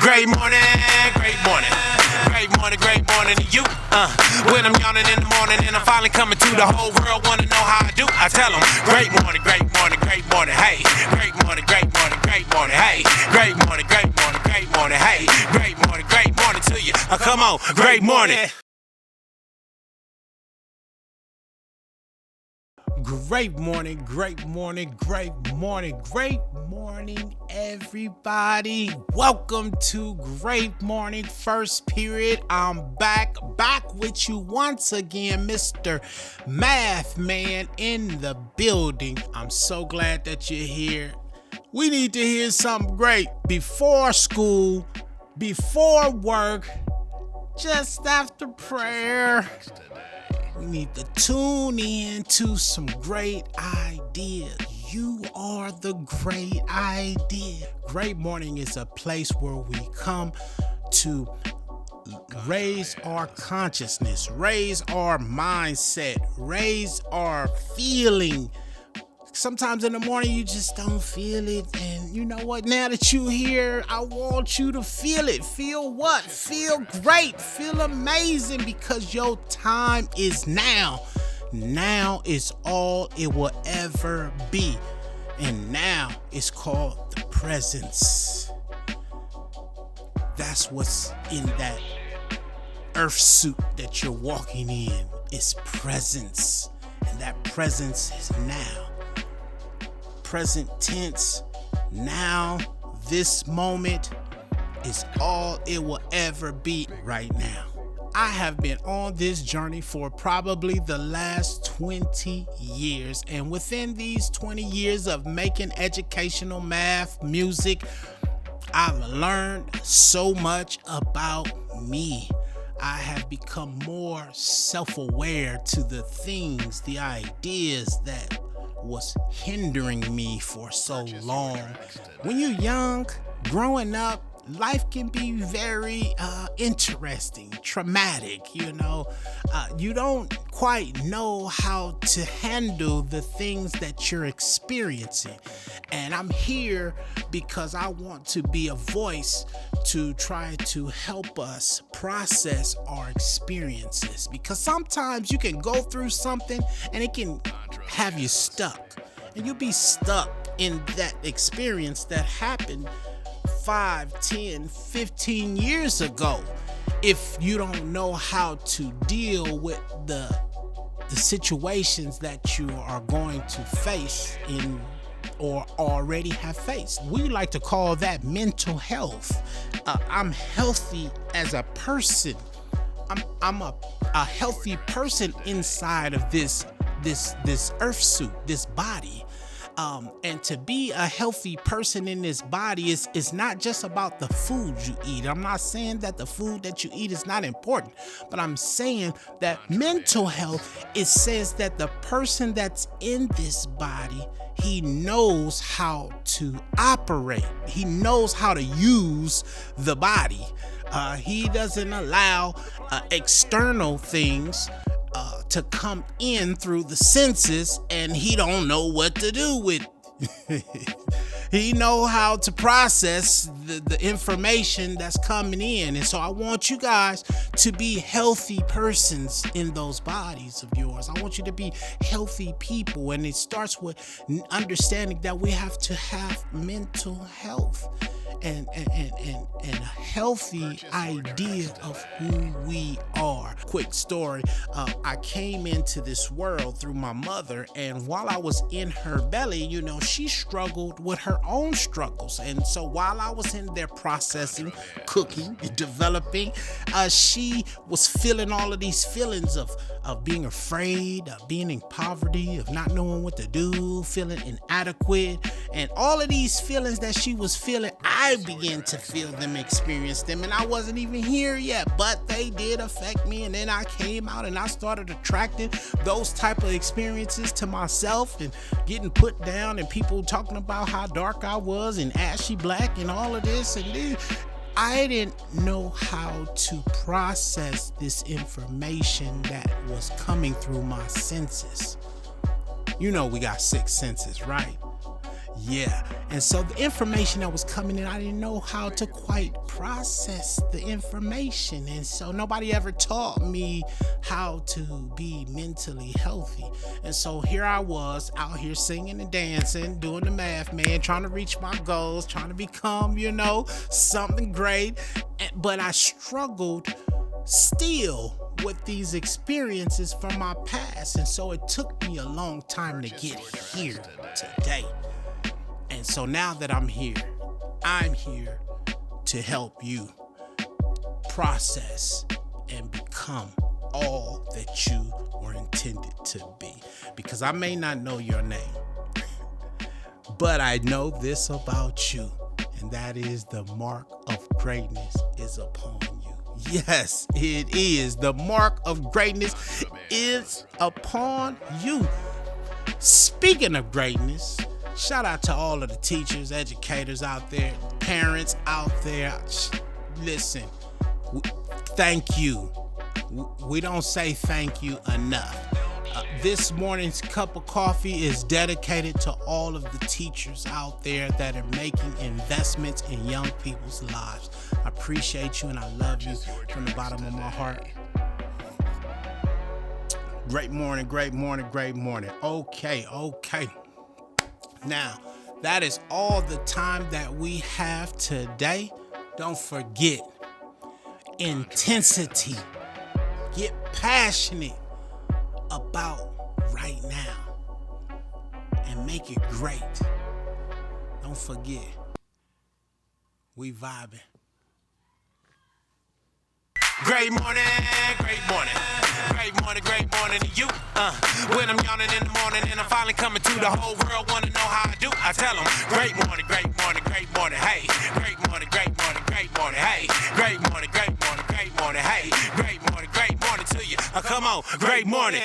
Great morning, great morning. Great morning to you. When I'm yawning in the morning and I'm finally coming to, the whole world wanna know how I do. I tell them, great morning, hey. Great morning, hey. Great morning, hey. Great morning to you. Come on, great morning. Great morning, everybody. Welcome to Great Morning First Period. I'm back with you once again, Mr. MathMan in the building. I'm so glad that you're here. We need to hear something great before school, before work, just after prayer. We need to tune in to some great ideas. You are the great idea. Great Morning is a place where we come to raise our consciousness, raise our mindset, raise our feeling. Sometimes in the morning you just don't feel it, and you know what? Now that you're here, I want you to feel it. Feel what? Feel great. Feel amazing, because your time is now. Now is all it will ever be, and now it's called the presence. That's what's in that earth suit that you're walking in. It's presence, and that presence is now. Present tense, now, this moment is all it will ever be right now. I have been on this journey for probably the last 20 years, and within these 20 years of making educational math music, I've learned so much about me. I have become more self-aware to the things, the ideas that was hindering me for so long. When you're young, growing up, life can be very interesting, traumatic, you know. You don't quite know how to handle the things that you're experiencing. And I'm here because I want to be a voice to try to help us process our experiences. Because sometimes you can go through something and it can have you stuck. And you'll be stuck in that experience that happened 5, 10, 15 years ago if you don't know how to deal with the situations that you are going to face in or already have faced. We like to call that mental health. I'm healthy as a person. I'm a healthy person inside of this earth suit, this body. And to be a healthy person in this body is not just about the food you eat. I'm not saying that the food that you eat is not important, but I'm saying that mental health, it says that the person that's in this body, he knows how to operate. He knows how to use the body. He doesn't allow external things to come in through the senses, and he don't know what to do with he know how to process the information that's coming in. And so I want you guys to be healthy persons in those bodies of yours. I want you to be healthy people, and it starts with understanding that we have to have mental health and a healthy idea of who we are. Quick story, I came into this world through my mother, and while I was in her belly, you know, she struggled with her own struggles. And so while I was in there processing, cooking, developing, she was feeling all of these feelings of being afraid, of being in poverty, of not knowing what to do, feeling inadequate, and all of these feelings that she was feeling, I began to feel them, experience them, and I wasn't even here yet, but they did affect me. And then I came out and I started attracting those type of experiences to myself, and getting put down, and people talking about how dark I was and ashy black and all of this. And then I didn't know how to process this information that was coming through my senses. You know, we got 6 senses, right? Yeah. And so the information that was coming in, I didn't know how to quite process the information. And so nobody ever taught me how to be mentally healthy. And so here I was out here singing and dancing, doing the MathMan, trying to reach my goals, trying to become, something great. But I struggled still with these experiences from my past. And so it took me a long time to get here today. And so now that I'm here to help you process and become all that you were intended to be. Because I may not know your name, but I know this about you, and that is the mark of greatness is upon you. Yes, it is. The mark of greatness is upon you. Speaking of greatness, shout out to all of the teachers, educators out there, parents out there. Listen, thank you. We don't say thank you enough. This morning's cup of coffee is dedicated to all of the teachers out there that are making investments in young people's lives. I appreciate you and I love you from the bottom of my heart. Great morning, great morning, great morning. Okay. Now, that is all the time that we have today. Don't forget, intensity. Get passionate about right now and make it great. Don't forget, we vibing. Great morning, great morning. Great morning to you. When I'm yawning in the morning and I'm finally coming to, the whole world wanna know how I do. I tell them, great morning, hey. Great morning, hey. Great morning, hey. Great morning to you. Come on, great morning.